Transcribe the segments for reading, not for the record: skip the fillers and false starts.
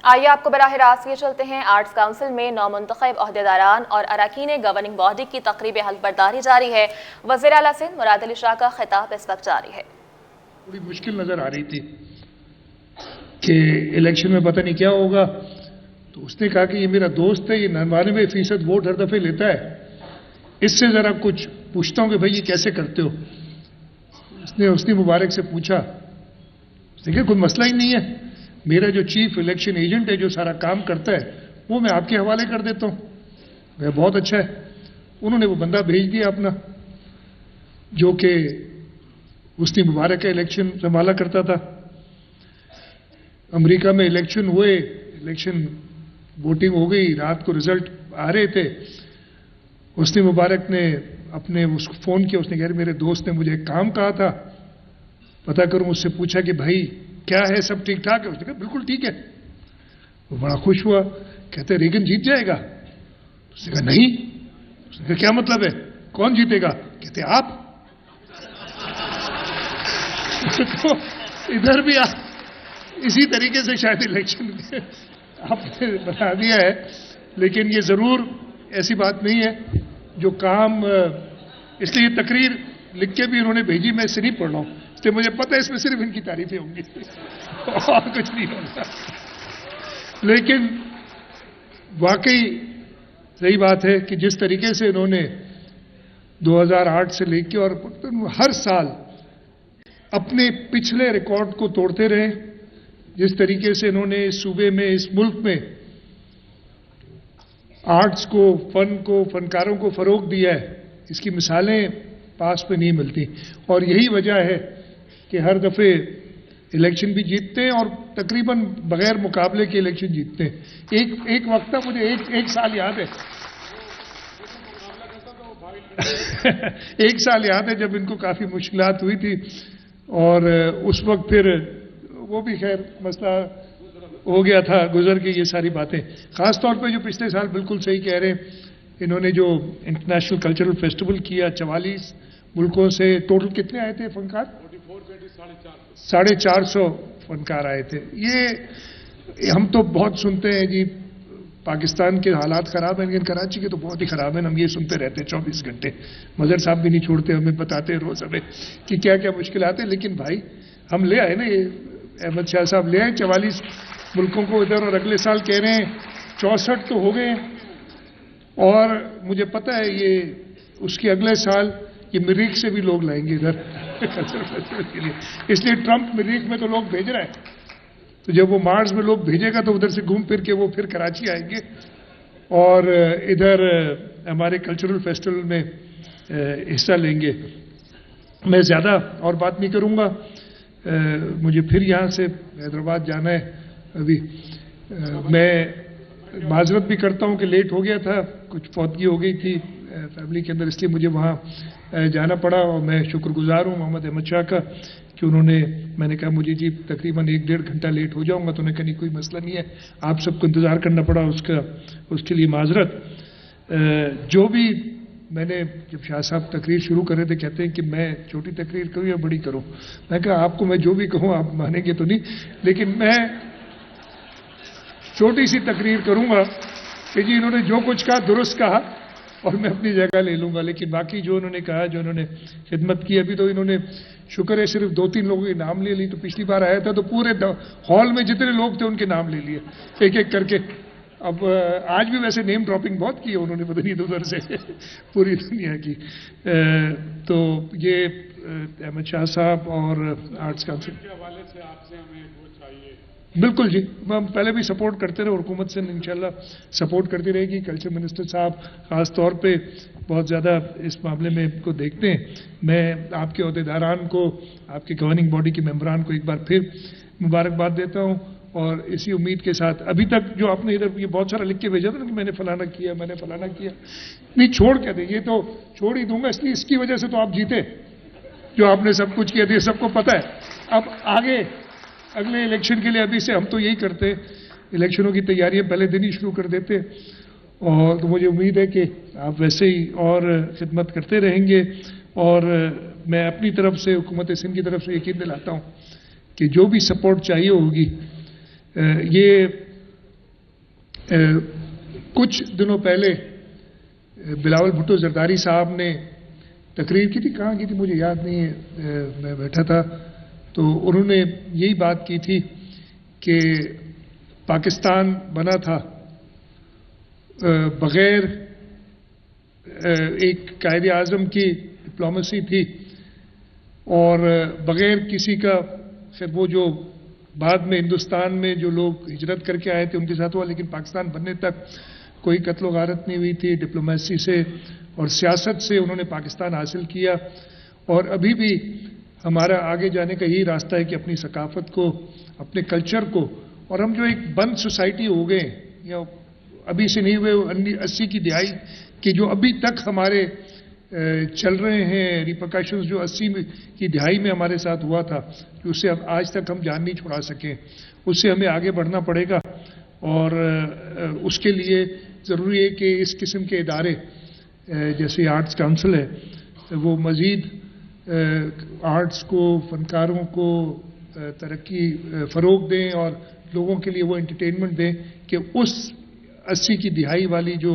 آئیے آپ کو براہ راست یہ چلتے ہیں آرٹس کونسل میں نومنتخب عہدیداران اور اراکین گورننگ باڈی کی تقریب حلف برداری جاری ہے۔ وزیر اعلیٰ سندھ مراد علی شاہ کا خطاب اس وقت جاری ہے۔ بڑی مشکل نظر آ رہی تھی کہ الیکشن میں پتہ نہیں کیا ہوگا، تو اس نے کہا کہ یہ میرا دوست ہے، یہ 99% ووٹ ہر دفعہ لیتا ہے، اس سے ذرا کچھ پوچھتا ہوں کہ بھائی یہ کیسے کرتے ہو۔ اس نے حسنی مبارک سے پوچھا، اس نے کہا کوئی مسئلہ ہی نہیں ہے، میرا جو چیف الیکشن ایجنٹ ہے جو سارا کام کرتا ہے وہ میں آپ کے حوالے کر دیتا ہوں۔ وہ بہت اچھا ہے۔ انہوں نے وہ بندہ بھیج دیا اپنا، جو کہ حسنی مبارک کا الیکشن سنبھالا کرتا تھا۔ امریکہ میں الیکشن ہوئے، الیکشن ووٹنگ ہو گئی، رات کو رزلٹ آ رہے تھے، حسنی مبارک نے اپنے اس کو فون کیا، اس نے کہا میرے دوست نے مجھے ایک کام کہا تھا، پتہ کروں، مجھ سے پوچھا کہ بھائی کیا ہے، سب ٹھیک ٹھاک ہے؟ اس نے کہا بالکل ٹھیک ہے۔ وہ بڑا خوش ہوا، کہتے ریگن جیت جائے گا؟ اس نے کہا نہیں۔ اس نے کہا کیا مطلب ہے، کون جیتے گا؟ کہتے آپ۔ تو ادھر بھی اسی طریقے سے شاید الیکشن آپ نے بتا دیا ہے، لیکن یہ ضرور ایسی بات نہیں ہے جو کام، اس لیے یہ تقریر لکھ کے بھی انہوں نے بھیجی، میں اسے نہیں پڑھ رہا ہوں، اس لیے مجھے پتہ ہے اس میں صرف ان کی تعریفیں ہوں گی اور کچھ نہیں ہوگا۔ لیکن واقعی صحیح بات ہے کہ جس طریقے سے انہوں نے 2008 سے لے کے اور ہر سال اپنے پچھلے ریکارڈ کو توڑتے رہے، جس طریقے سے انہوں نے اس صوبے میں، اس ملک میں آرٹس کو، فن کو، فنکاروں کو فروغ دیا ہے، اس کی مثالیں پاس میں نہیں ملتی، اور یہی وجہ ہے کہ ہر دفعے الیکشن بھی جیتتے ہیں اور تقریباً بغیر مقابلے کے الیکشن جیتتے ہیں۔ ایک وقت تھا، مجھے ایک سال یاد ہے ایک سال یاد ہے جب ان کو کافی مشکلات ہوئی تھی، اور اس وقت پھر وہ بھی خیر مسئلہ ہو گیا تھا، گزر کے یہ ساری باتیں، خاص طور پہ جو پچھلے سال بالکل صحیح کہہ رہے ہیں، انہوں نے جو انٹرنیشنل کلچرل فیسٹیول کیا، 44 ملکوں سے ٹوٹل کتنے آئے تھے فنکار؟ 450 فنکار آئے تھے۔ یہ ہم تو بہت سنتے ہیں جی پاکستان کے حالات خراب ہیں، لیکن کراچی کے تو بہت ہی خراب ہیں، ہم یہ سنتے رہتے ہیں 24 گھنٹے، مظہر صاحب بھی نہیں چھوڑتے، ہمیں بتاتے ہیں روز ہمیں کہ کیا کیا مشکلات ہیں، لیکن بھائی ہم لے آئے نا، یہ احمد شاہ صاحب لے آئے 44 ملکوں کو ادھر، اور اگلے سال کہہ رہے ہیں 64 تو ہو گئے ہیں، اور مجھے پتہ ہے یہ اس کے اگلے سال یہ مریخ سے بھی لوگ لائیں گے ادھر کے لیے، اس لیے ٹرمپ مریخ میں تو لوگ بھیج رہا ہے، تو جب وہ مارس میں لوگ بھیجے گا تو ادھر سے گھوم پھر کے وہ پھر کراچی آئیں گے، اور ادھر ہمارے کلچرل فیسٹیول میں حصہ لیں گے۔ میں زیادہ اور بات نہیں کروں گا، مجھے پھر یہاں سے حیدرآباد جانا ہے ابھی۔ میں معذرت بھی کرتا ہوں کہ لیٹ ہو گیا تھا، کچھ فوتگی ہو گئی تھی فیملی کے اندر، اس لیے مجھے وہاں جانا پڑا، اور میں شکر گزار ہوں محمد احمد شاہ کا کہ انہوں نے، میں نے کہا مجھے جی تقریباً 1-1.5 گھنٹہ لیٹ ہو جاؤں گا، تو انہوں نے کہا نہیں کوئی مسئلہ نہیں ہے، آپ سب کو انتظار کرنا پڑا، اس کے لیے معذرت۔ جو بھی میں نے، جب شاہ صاحب تقریر شروع کر رہے تھے، کہتے ہیں کہ میں چھوٹی تقریر کروں یا بڑی کروں، میں کہا آپ کو میں جو بھی کہوں آپ مانیں گے تو نہیں، لیکن میں چھوٹی سی تقریر کروں گا کہ جی انہوں نے جو کچھ کہا درست کہا، اور میں اپنی جگہ لے لوں گا، لیکن باقی جو انہوں نے کہا، جو انہوں نے خدمت کی، ابھی تو انہوں نے شکر ہے صرف 2-3 لوگوں کے نام لے لی، تو پچھلی بار آیا تھا تو پورے ہال میں جتنے لوگ تھے ان کے نام لے لیے ایک ایک کر کے۔ اب آج بھی ویسے نیم ڈراپنگ بہت کی ہے انہوں نے، پتہ نہیں ادھر سے پوری دنیا کی۔ تو یہ احمد شاہ صاحب اور آرٹس کونسل کے حوالے سے آپ سے ہمیں وہ چاہیے۔ بالکل جی، ہم پہلے بھی سپورٹ کرتے رہے، حکومت سے انشاءاللہ سپورٹ کرتی رہے گی۔ کلچر منسٹر صاحب خاص طور پہ بہت زیادہ اس معاملے میں کو دیکھتے ہیں۔ میں آپ کے عہدیداران کو، آپ کے گورننگ باڈی کے ممبران کو ایک بار پھر مبارکباد دیتا ہوں، اور اسی امید کے ساتھ ابھی تک جو آپ نے ادھر یہ بہت سارا لکھ کے بھیجا تھا نا کہ میں نے فلانا کیا، میں نے فلانا کیا، نہیں چھوڑ کے دیں، یہ تو چھوڑ ہی دوں گا، اس لیے اس کی وجہ سے تو آپ جیتے، جو آپ نے سب کچھ کیا تھا، سب کو پتہ ہے۔ اب آگے اگلے الیکشن کے لیے ابھی سے ہم تو یہی کرتے، الیکشنوں کی تیاریاں پہلے دن ہی شروع کر دیتے، اور تو مجھے امید ہے کہ آپ ویسے ہی اور خدمت کرتے رہیں گے، اور میں اپنی طرف سے، حکومت سندھ کی طرف سے یقین دلاتا ہوں کہ جو بھی سپورٹ چاہیے ہوگی، یہ कुछ दिनों पहले बिलावल भुट्टो जरदारी साहब ने तकरीर की थी, कहाँ की थी मुझे याद नहीं है, मैं बैठा था, तो उन्होंने यही बात की थी कि पाकिस्तान बना था बग़ैर एक कायदे आज़म की डिप्लोमेसी थी और बग़ैर किसी का, खैर वो जो बाद में हिंदुस्तान में जो लोग हिजरत करके आए थे उनके साथ हुआ, लेकिन पाकिस्तान बनने तक कोई कत्ल गारत नहीं हुई थी। डिप्लोमेसी से और सियासत से उन्होंने पाकिस्तान हासिल किया और अभी भी हमारा आगे जाने का यही रास्ता है कि अपनी सकाफत को, अपने कल्चर को, और हम जो एक बंद सोसाइटी हो गए या अभी से नहीं हुए 80 की दिहाई के जो अभी तक हमारे चल रहे हैं रिपरकशंस जो 80 की दिहाई में हमारे साथ हुआ था, उससे अब आज तक हम जान नहीं छुड़ा सके, उससे हमें आगे बढ़ना पड़ेगा और उसके लिए ज़रूरी है कि इस किस्म के इदारे जैसे आर्ट्स काउंसिल है वो मज़ीद आर्ट्स को, फनकारों को तरक्की फ़रोग दें और लोगों के लिए वो एंटरटेनमेंट दें कि उस 80 की दिहाई वाली जो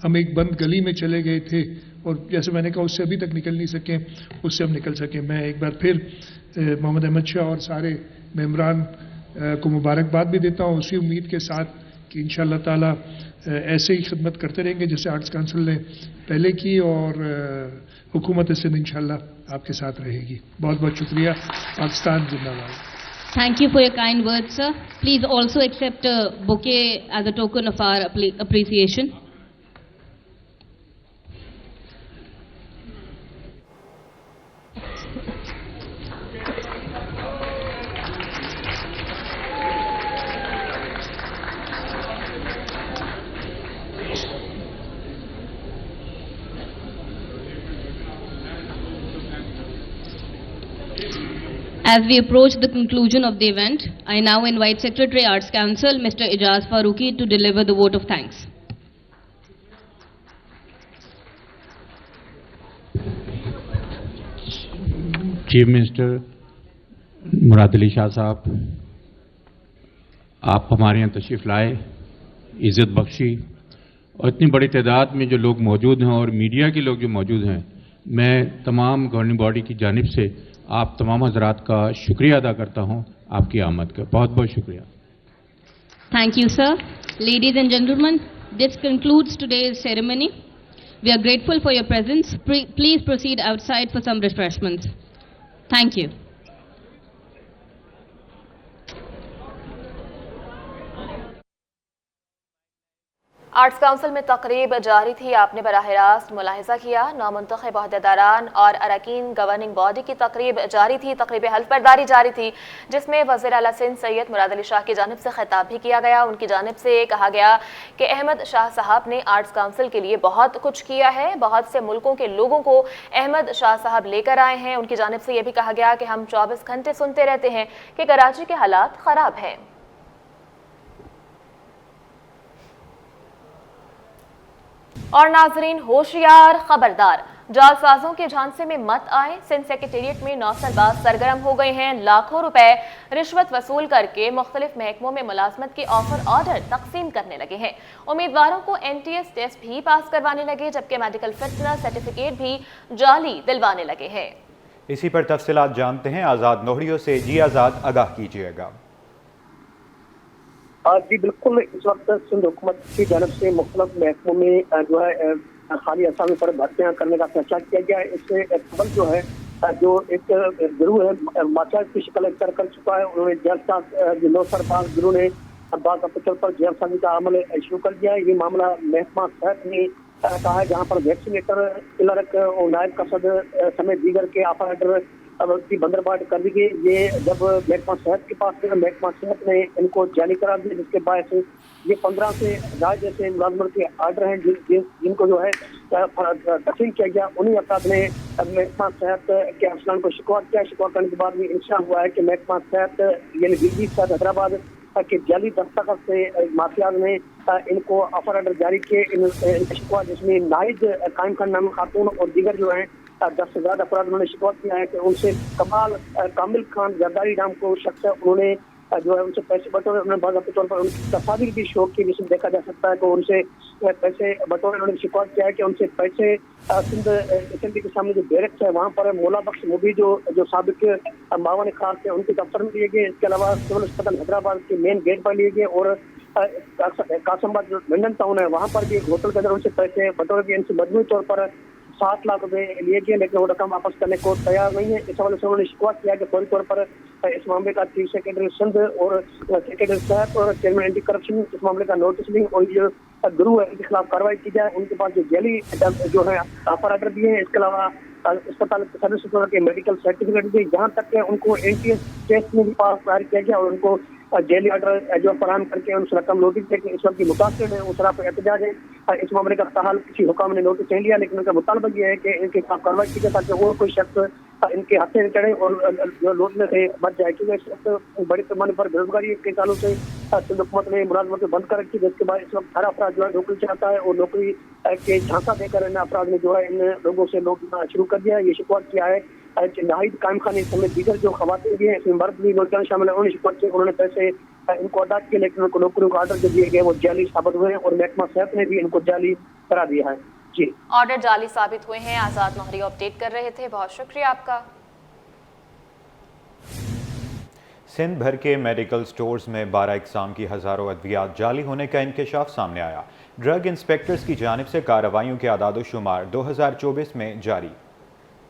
हम एक बंद गली में चले गए थे और जैसे मैंने कहा उससे अभी तक निकल नहीं सके, उससे हम निकल सकें। मैं एक बार फिर मोहम्मद अहमद शाह और सारे मेंबरान को मुबारकबाद भी देता हूँ, उसी उम्मीद के साथ कि इंशाअल्लाह ताला ऐसे ही खिदमत करते रहेंगे जैसे आर्ट्स काउंसिल ने पहले की और हुकूमत सिंध इंशाअल्लाह आपके साथ रहेगी। बहुत बहुत शुक्रिया। पाकिस्तान जिंदाबाद। Thank you for your kind words, sir. Please also accept a bouquet as a token of our appreciation. As we approach the conclusion of the event, I now invite Secretary Arts Council, Mr. Ijaz Farooqi, to deliver the vote of thanks. Chief minister Murad Ali Shah sahab, आप हमारे यहाँ तशरीफ़ लाए, इज़्ज़त बख्शी और इतनी बड़ी तादाद में जो लोग मौजूद हैं और मीडिया के लोग जो मौजूद हैं, मैं तमाम गवर्निंग बॉडी की जानिब से आप तमाम हजरात का शुक्रिया अदा करता हूँ आपकी आमद का। बहुत बहुत शुक्रिया। Thank you, sir. Ladies and gentlemen, this concludes today's ceremony. We are grateful for your presence. Please proceed outside for some refreshments. Thank you. Arts council में तकरीब जारी थी, आपने बराह रास्त मुलाहिजा किया। नौमुंतखब ओहदेदारान और अरकान गवर्निंग बॉडी की तकरीब जारी थी, तकरीब हल्फ बर्दारी जारी थी, जिसमें वज़ीर आला सिंध सैयद मुराद अली शाह की जानिब से खिताब भी किया गया। उनकी जानिब से कहा गया कि अहमद शाह साहब ने आर्ट्स काउंसिल के लिए बहुत कुछ किया है, बहुत से मुल्कों के लोगों को अहमद शाह साहब लेकर आए हैं। उनकी जानिब से यह भी कहा गया कि हम 24 घंटे सुनते रहते हैं कि कराची के हालात ख़राब हैं। और नाजरीन होशियार, खबरदार, जालसाजों के झांसे में मत आए। सिंध सेक्रेटेरिएट में नौसरबाज सरगर्म हो गए हैं। लाखों रुपए रिश्वत वसूल करके मुख्तलिफ महकमों में मुलाजमत के ऑफर ऑर्डर तकसीम करने लगे हैं। उम्मीदवारों को NTS टेस्ट भी पास करवाने लगे, जबकि मेडिकल फिटनेस सर्टिफिकेट भी जाली दिलवाने लगे हैं। इसी पर तफसीलात जानते हैं आज़ाद नोहरियों से। जी आज़ाद, आगाह कीजिएगा। जी बिल्कुल, इस वक्त सिंध हुकूमत की जानब से मुख्तलिफ महकमों में जो है खाली असामी पर भर्तियाँ करने का फैसला किया गया है। इससे कबल जो है जो एक गिरोह है माचा की शिकल इख्तियार कर चुका है। उन्होंने जेल नौसरबाज गिरोह ने बाज़ अफसर पर जेल साजी का अमल शुरू कर दिया है। ये मामला महकमा सेहत ने कहा है, जहाँ पर वैक्सीनेटर, क्लर्क और नायब कसद समेत दीगर के ऑपरेटर की बंदरबाट कर दी गई। ये जब महकमा सेहत के पास गया, महकमा सेहत ने इनको जाली करार दिया, जिसके बायस ये 15 से 1000 जैसे मुलाजमत के आर्डर हैं जिनको जो है तस्लीम किया गया। उन्हीं अफराद ने महकमा सेहत के अफसरान को शिकवा किया। शिकवा करने के बाद भी इंशा हुआ है कि महकमा सेहत यानी DG सेहत हैदराबाद के जाली दस्तखत से माफियाज ने इनको ऑफर ऑर्डर जारी किए। इनका शिकवा जिसमें नाइज कायम खान नामी खातून और दीगर जो हैं 10 से ज्यादा अफराद उन्होंने शिकवा किया है कि उनसे कामिल खान जरदारी नाम को शख्स है, उन्होंने जो है उनसे पैसे बटोरे। उन्होंने बाकायदा तौर पर उनकी तस्वीर भी शो की, जिसमें देखा जा सकता है कि उनसे पैसे बटोरे। उन्होंने शिकायत किया है कि उनसे पैसे सिंध असेंबली के सामने जो बैरक्स है वहाँ पर मौला बख्श मुबी जो साबिक मावन खास थे उनके दफ्तर में लिए गए। इसके अलावा सिविल अस्पताल हैदराबाद के मेन गेट पर लिए गए और कासमबाद जो लंदन टाउन है वहाँ पर भी एक होटल के अंदर उनसे पैसे बटोरे गए। इनसे मजमूई तौर पर 7 लाख रुपए लिए गए, लेकिन वो रकम वापस करने को तैयार नहीं है। इस हवाले से उन्होंने शिकायत किया कि फौरी तौर पर इस मामले का चीफ सेक्रेटरी सिंध और सेक्रेटरी साहब और चेयरमैन एंटी करप्शन इस मामले का नोटिस लें और जो गुरु है इनके खिलाफ कार्रवाई की जाए। उनके पास जो जेली जो है ऑफर ऑर्डर दिए हैं, इसके अलावा अस्पताल सर्विस के मेडिकल सर्टिफिकेट दिए। जहाँ तक है उनको एनटीएस टेस्ट में भी पास दायर किया गया और उनको जेली ऑर्डर जो फराहम करके उनसे रकम नोटिस देकर इस वक्त की मुतासिर है उस पर एहतजाज है। इस मामले का ताहाल किसी हुकाम ने नोटिस नहीं लिया, लेकिन उनका मुतालबा यह है कि इनके खिलाफ कार्रवाई की जाए ताकि और कोई शख्स इनके हाथ से चढ़े और जो लूटने से बच जाए। क्योंकि इस वक्त बड़े पैमाने पर बेरोजगारी कई सालों से सिंध हुकूमत ने मुलाजमतें बंद कर रखी, जिसके बाद इस वक्त हर अफराद जो है नौकरी चाहता है और नौकरी के झांसा देकर इन अफराद ने जो है इन लोगों से लूटना शुरू कर दिया है। ये शिकायत किया है नाहिद कायम खानी समेत दीगर जो खवातीन भी हैं, इसमें मर्द भी नौजवान शामिल है। उन्होंने शिकायत की उन्होंने पैसे इनको अदा किए, लेकिन उनको नौकरियों का ऑर्डर जो दिए गए वो जाली साबित हुए हैं और महकमा सेहत ने भी इनको जाली करा दिया है। जी, ऑर्डर जाली साबित हुए हैं। आजाद नोहरी अपडेट कर रहे थे, बहुत शुक्रिया आपका। सिंध भर के मेडिकल स्टोर्स में 12 इकसाम की हज़ारों अद्वियात जाली होने का इंकशाफ सामने आया। ड्रग इंस्पेक्टर्स की जानिब से कार्रवाइयों के आदाद-ओ-शुमार 2024 में जारी।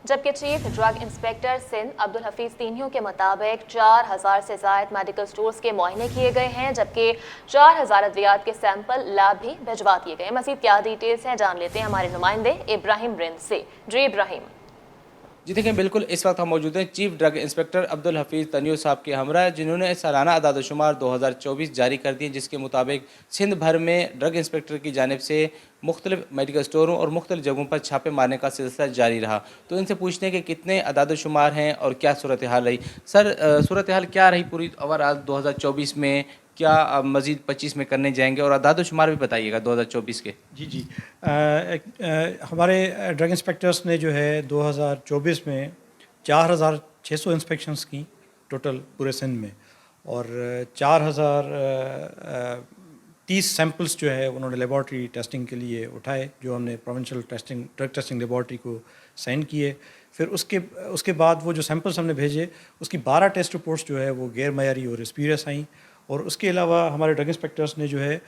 जबकि chief drug inspector Sindh Abdul Hafeez तीनियों के मुताबिक 4000 से ज़ायद मेडिकल स्टोर्स के मुआयने किए गए हैं, जबकि 4000 अद्वियात के सैंपल लैब भी भिजवा दिए गए। मज़ीद क्या डिटेल्स हैं जान लेते हैं हमारे नुमाइंदे इब्राहिम रिंद से। जी इब्राहिम। जी देखिए, बिल्कुल इस वक्त हम मौजूद हैं chief drug inspector Abdul Hafeez तनियो साहब के हमरा, जिन्होंने सालाना अदाद-ओ-शुमार 2024 जारी कर दिए, जिसके मुताबिक सिंध भर में ड्रग इंस्पेक्टर की जानिब से मुख्तलिफ मेडिकल स्टोरों और मुख्तलिफ जगहों पर छापे मारने का सिलसिला जारी रहा। तो इनसे पूछते हैं कि कितने अदाद-ओ-शुमार हैं और क्या सूरत हाल रही। सर, सूरत हाल क्या रही पूरी ओवरऑल 2024 में, क्या मज़ीद 25 में करने जाएंगे और अदाद-ओ-शुमार भी बताइएगा 2024 के। जी हमारे ड्रग इंस्पेक्टर्स ने जो है 2024 में 4600 इंस्पेक्शंस की टोटल पूरे सिंध में और 4030 सैंपल्स जो है उन्होंने लेबॉर्ट्री टेस्टिंग के लिए उठाए, जो हमने प्रोविंशियल ड्रग टेस्टिंग लेबॉर्ट्री को साइन किए। फिर उसके बाद वो जो सैंपल्स हमने भेजे उसकी 12 टेस्ट रिपोर्ट्स जो है वो गैर मयारी और स्पीरियस आई। और उसके अलावा हमारे ड्रग इंस्पेक्टर्स ने जो है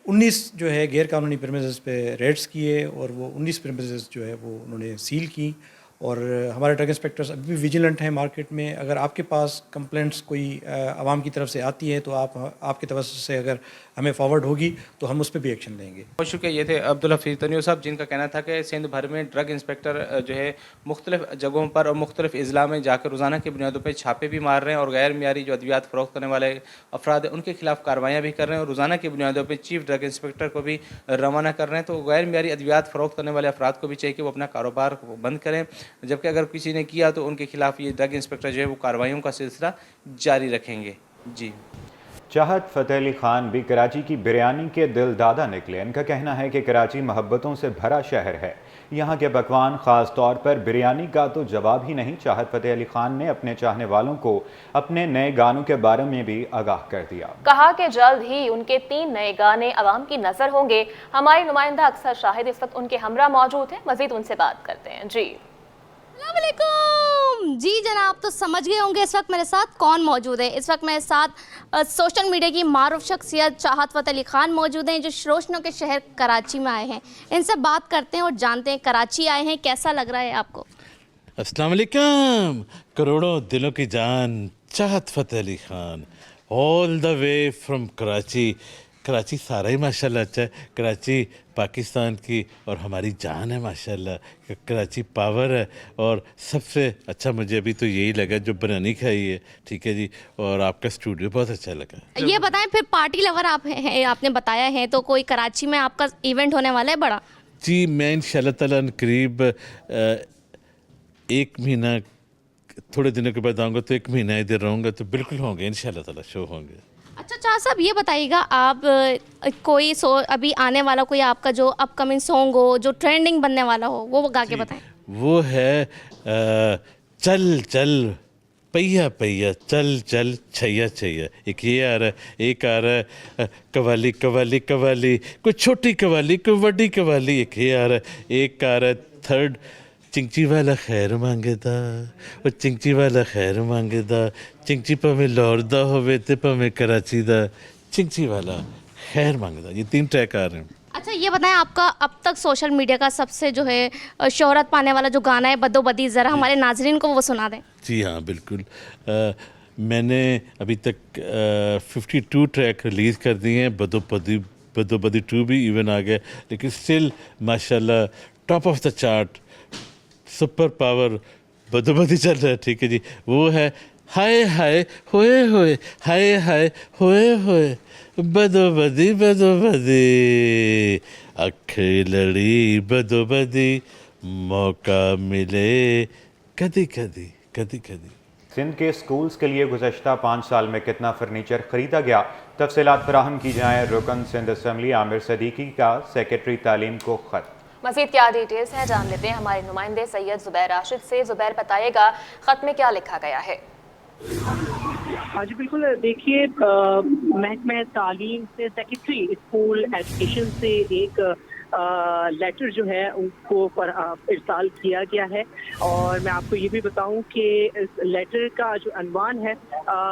19 जो है गैर कानूनी प्रीमिसेस पे रेड्स किए और वो 19 प्रीमिसेस जो है वो उन्होंने सील की। और हमारे ड्रग इंस्पेक्टर्स अभी भी विजिलेंट हैं मार्केट में। अगर आपके पास कंप्लेंट्स कोई आवाम की तरफ से आती है तो आपकी तरफ से अगर हमें फॉरवर्ड होगी तो हम उस पर भी एक्शन लेंगे। बहुत शुक्रिया। ये थे अब्दुल हफीज़ तनियो साहब, जिनका कहना था कि सिंध भर में ड्रग इंस्पेक्टर जो है मुख्तलिफ जगहों पर और मुख्तलिफ अजला में जाकर रोज़ाना की बुनियादों पर छापे भी मार रहे हैं और गैर मियारी जो अद्वियात फ़रोख्त करने वाले अफराद हैं उनके खिलाफ कार्रवाइयाँ भी कर रहे हैं और रोज़ाना की बुनियादों पर चीफ ड्रग इंस्पेक्टर को भी रवाना कर रहे हैं। तो गैर मियारी अद्वियात फ़रोख्त करने वाले अफराद को भी चाहिए कि वो अपना कारोबार बंद करें, जबकि अगर किसी ने किया तो उनके खिलाफ ये ड्रग इंस्पेक्टर जो है वो कार्रवाइयों का सिलसिला जारी रखेंगे। जी, चाहत फ़तेह अली खान भी कराची की बिरयानी के दिल दादा निकले। इनका कहना है कि कराची मोहब्बतों से भरा शहर है, यहाँ के पकवान ख़ास तौर पर बिरयानी का तो जवाब ही नहीं। चाहत फ़तेह अली खान ने अपने चाहने वालों को अपने नए गानों के बारे में भी आगाह कर दिया। कहा कि जल्द ही उनके 3 नए गाने आवाम की नजर होंगे। हमारी नुमाइंदा अक्सर शाहिद इस वक्त उनके हमरा मौजूद है, मजीद उनसे बात करते हैं। जी अस्सलामुअलैकुम। जी जनाब, तो समझ गए होंगे इस वक्त मेरे साथ कौन मौजूद है। इस वक्त मेरे साथ सोशल मीडिया की मारूफ शख्सियत चाहत फ़तेह अली खान मौजूद हैं, जो रोशनों के शहर कराची में आए हैं। इनसे बात करते हैं और जानते हैं कराची आए हैं, कैसा लग रहा है आपको। अस्सलाम वालेकुम। करोड़ों दिलों की जान चाहत Fateh Ali Khan, all the way from Karachi. Karachi सारा ही माशाल्लाह अच्छा है। कराची पाकिस्तान की और हमारी जान है माशाल्लाह। कराची पावर है और सबसे अच्छा मुझे अभी तो यही लगा जो बिरयानी खाई है। ठीक है जी, और आपका स्टूडियो बहुत अच्छा लगा। ये बताएं, फिर पार्टी लवर आप हैं, आपने बताया है, तो कोई कराची में आपका इवेंट होने वाला है बड़ा? जी, मैं इंशाल्लाह ताला करीब 1 महीना थोड़े दिनों के बाद आऊँगा, तो 1 महीना इधर रहूँगा, तो बिल्कुल होंगे इंशाल्लाह ताला, शो होंगे। अच्छा चाह साहब, ये बताइएगा आप कोई अभी आने वाला कोई आपका जो अपकमिंग सॉन्ग हो, जो ट्रेंडिंग बनने वाला हो, वो गा के बताएं। वो है चल चल पहिया पहिया चल चल छैया छैया, एक ये आ रहा है, एक आ रहा है कवाली कवाली कवाली, कोई छोटी कवाली कोई बड़ी कवाली, एक ये आ रहा है, एक आ रहा है थर्ड चिंची वाला खैर मांगेदा, वो चिंची वाला खैर मांगेदा, चिंची पमे लौरदा होवे ते पमे कराची दा, चिंची वाला खैर मांगेदा, ये 3 ट्रैक आ रहे हैं। अच्छा ये बताएं, आपका अब तक सोशल मीडिया का सबसे जो है शोहरत पाने वाला जो गाना है बदो बदी, ज़रा हमारे नाजरीन को वो सुना दें। जी हाँ बिल्कुल, मैंने अभी तक 52 ट्रैक रिलीज़ कर दिए हैं, बदो बदी 2 भी इवन आ गया, लेकिन स्टिल माशाल्लाह top of the chart super power बदो बदी चल रहा है। ठीक है जी, वो है हाय हाय होए होए, हाय हाय होए होए, बदो बदी अखे लड़ी बदो बदी, मौका मिले कदी कदी कदी कदी। सिंध के स्कूल्स के लिए गुज़श्ता 5 साल में कितना फर्नीचर खरीदा गया, तफसीलात फराहम की जाएँ। रुकन सिंध असम्बली आमिर सदीकी का सेक्रेटरी तालीम को खत। मज़ीद क्या डिटेल्स हैं जान लेते हैं हमारे नुमाइंदे सैयद ज़ुबैर राशिद से। ज़ुबैर बताइएगा खत में क्या लिखा गया है। हाँ जी बिल्कुल, देखिए महकमे तालीम से सेक्रेटरी स्कूल एजुकेशन से एक लेटर जो है उनको इरसाल किया गया है, और मैं आपको ये भी बताऊं कि इस लेटर का जो अनवान है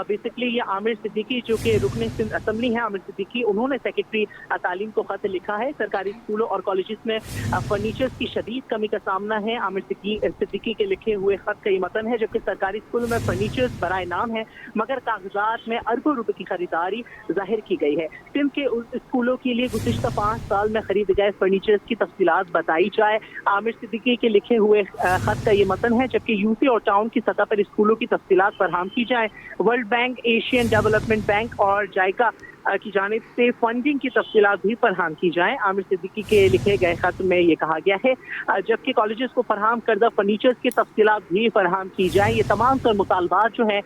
बेसिकली ये आमिर सिद्दीकी जो कि रुकन सिंध असम्बली हैं, आमिर सिद्दीकी, उन्होंने सेक्रेटरी तालीम को खत लिखा है। सरकारी स्कूलों और कॉलेजेस में फर्नीचर्स की शदीद कमी का सामना है। आमिर सिद्दीकी के लिखे हुए खत का ये मतन है, जबकि सरकारी स्कूलों में फर्नीचर्स बराए नाम है मगर कागजात में अरबों रुपए की खरीदारी जाहिर की गई है। सिंध के स्कूलों के लिए गुज़िश्ता 5 साल में खरीदे गए फर्नीचर्स की तफसीलात बताई जाए। आमिर सिद्दीकी के लिखे हुए खत का ये मतन है, जबकि यूसी और टाउन की सतह पर स्कूलों की तफसीलात फराहम की जाए। World bank, Asian development bank और जायका की जानिब से फंडिंग की तफसीलात भी फराहम की जाए। आमिर सिद्दीकी के लिखे गए खत में ये कहा गया है, जबकि कॉलेजेस को फराहम करदा फर्नीचर्स की तफसीलात भी फराहम की जाए। ये तमाम तर मुतालबात जो है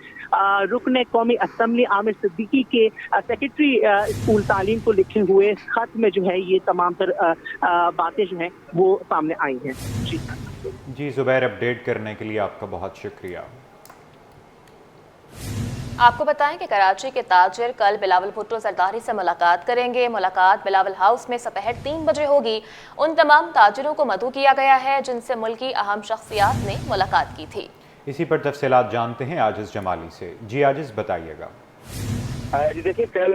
रुकन कौमी असम्बली आमिर सिद्दीकी के सेक्रेटरी स्कूल तालीम को लिखे हुए खत में जो है ये तमाम तर बातें जो हैं वो सामने आई हैं। जी ज़ुबैर, अपडेट करने के लिए आपका बहुत शुक्रिया। आपको बताएं कि कराची के ताजिर कल बिलावल भुट्टो जरदारी से मुलाकात करेंगे। मुलाकात बिलावल हाउस में दोपहर 3 बजे होगी। उन तमाम ताजिरों को मदऊ किया गया है जिनसे मुल्क की अहम शख्सियात ने मुलाकात की थी। इसी पर तफसीलात जानते हैं आजिज़ जमाली से। जी आजिज़, बताइएगा। जी देखिए, कल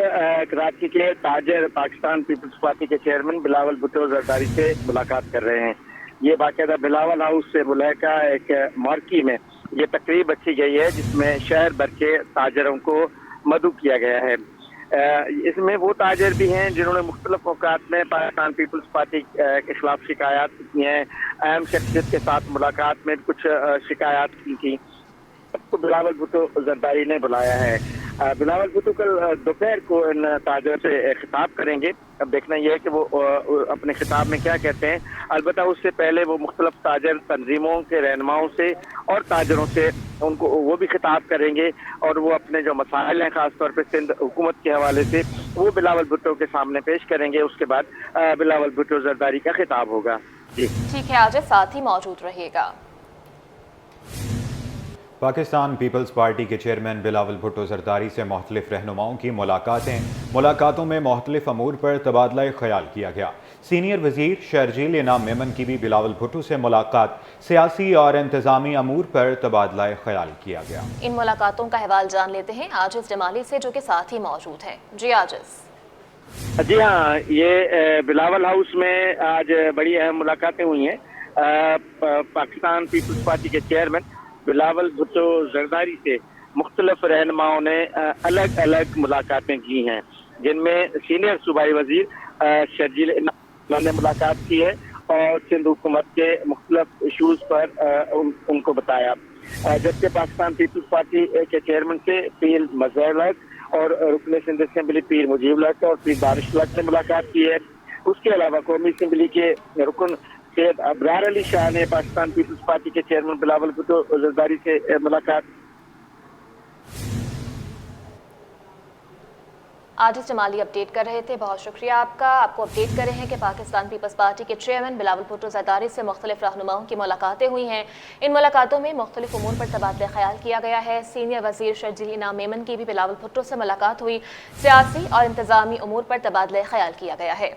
कराची के ताजिर पाकिस्तान पीपल्स पार्टी के चेयरमैन बिलावल भुट्टो जरदारी से मुलाकात कर रहे हैं। ये बाकायदा बिलावल हाउस से मुलाका एक मार्की में ये तकरीब रखी गई है जिसमें शहर भर के ताजरों को मदऊ किया गया है। इसमें वो ताजर भी हैं जिन्होंने मुख्तलिफ औकात में पाकिस्तान पीपल्स पार्टी के खिलाफ शिकायत की हैं। अहम शख्सियत के साथ मुलाकात में कुछ शिकायत की थी, तो बिलावल भुट्टो जरदारी ने बुलाया है। बिलावल भुट्टो कल दोपहर को इन ताजर से खिताब करेंगे। अब देखना यह है कि वो अपने खिताब में क्या कहते हैं। अलबत्ता उससे पहले वो मुख्तलिफ ताजर तंजीमों के रहनुमाओं से और ताजरों से उनको वो भी खिताब करेंगे, और वो अपने जो मसाइल हैं खासतौर पर सिंध हुकूमत के हवाले से वो बिलावल भुट्टो के सामने पेश करेंगे। उसके बाद बिलावल भुट्टो जरदारी का खिताब होगा। जी ठीक है, आज साथ ही मौजूद रहिएगा। पाकिस्तान पीपल्स पार्टी के चेयरमैन बिलावल भुट्टो जरदारी से मुख्तलिफ रहनुमाओं की मुलाकातों में मुख्तलिफ अमूर पर तबादला ख्याल किया गया। सीनियर वजीर शर्जील इनाम मेमन की भी बिलावल भुट्टो से मुलाकात, सियासी और इंतजामी अमूर पर तबादला ख्याल किया गया। इन मुलाकातों का अहवाल जान लेते हैं आजिज़ जमाली से जो कि साथ ही मौजूद है। जी आजिज़। जी हाँ, ये बिलावल हाउस में आज बड़ी अहम मुलाकातें हुई हैं। पाकिस्तान पीपल्स पार्टी के चेयरमैन बिलावल भुट्टो जरदारी से मुख्तलिफ रहनुमाओं ने अलग अलग मुलाकातें की हैं, जिनमें सीनियर सूबाई वजीर शर्जील इनाम ने मुलाकात की है और सिंध हुकूमत के मुख्तलिफ इशूज़ पर उनको बताया। जबकि पाकिस्तान पीपल्स पार्टी के चेयरमैन से पीर मजहर लक और रुकन सिंध असम्बली पीर मुजीब लक और पीर दानिश लक ने मुलाकात की है। उसके अलावा कौमी असम्बली के रुकन सैयद अबरार अली शाह ने पाकिस्तान पीपल्स पार्टी के चेयरमैन बिलावल भुट्टो जरदारी से मुलाकात। आजिज़ जमाली अपडेट कर रहे थे, बहुत शुक्रिया आपका। आपको अपडेट कर रहे हैं कि पाकिस्तान पीपल्स पार्टी के चेयरमैन बिलावल भुट्टो ज़रदारी से मुख्तलिफ रहनुमाओं की मुलाकातें हुई हैं। इन मुलाकातों में मुख्तलिफ उमूर पर तबादला ख्याल किया गया है। सीनियर वज़ीर शर्जील इनाम मेमन की भी बिलावल भुट्टो से मुलाकात हुई। सियासी और इंतज़ामी उमूर पर तबादला ख्याल किया गया है।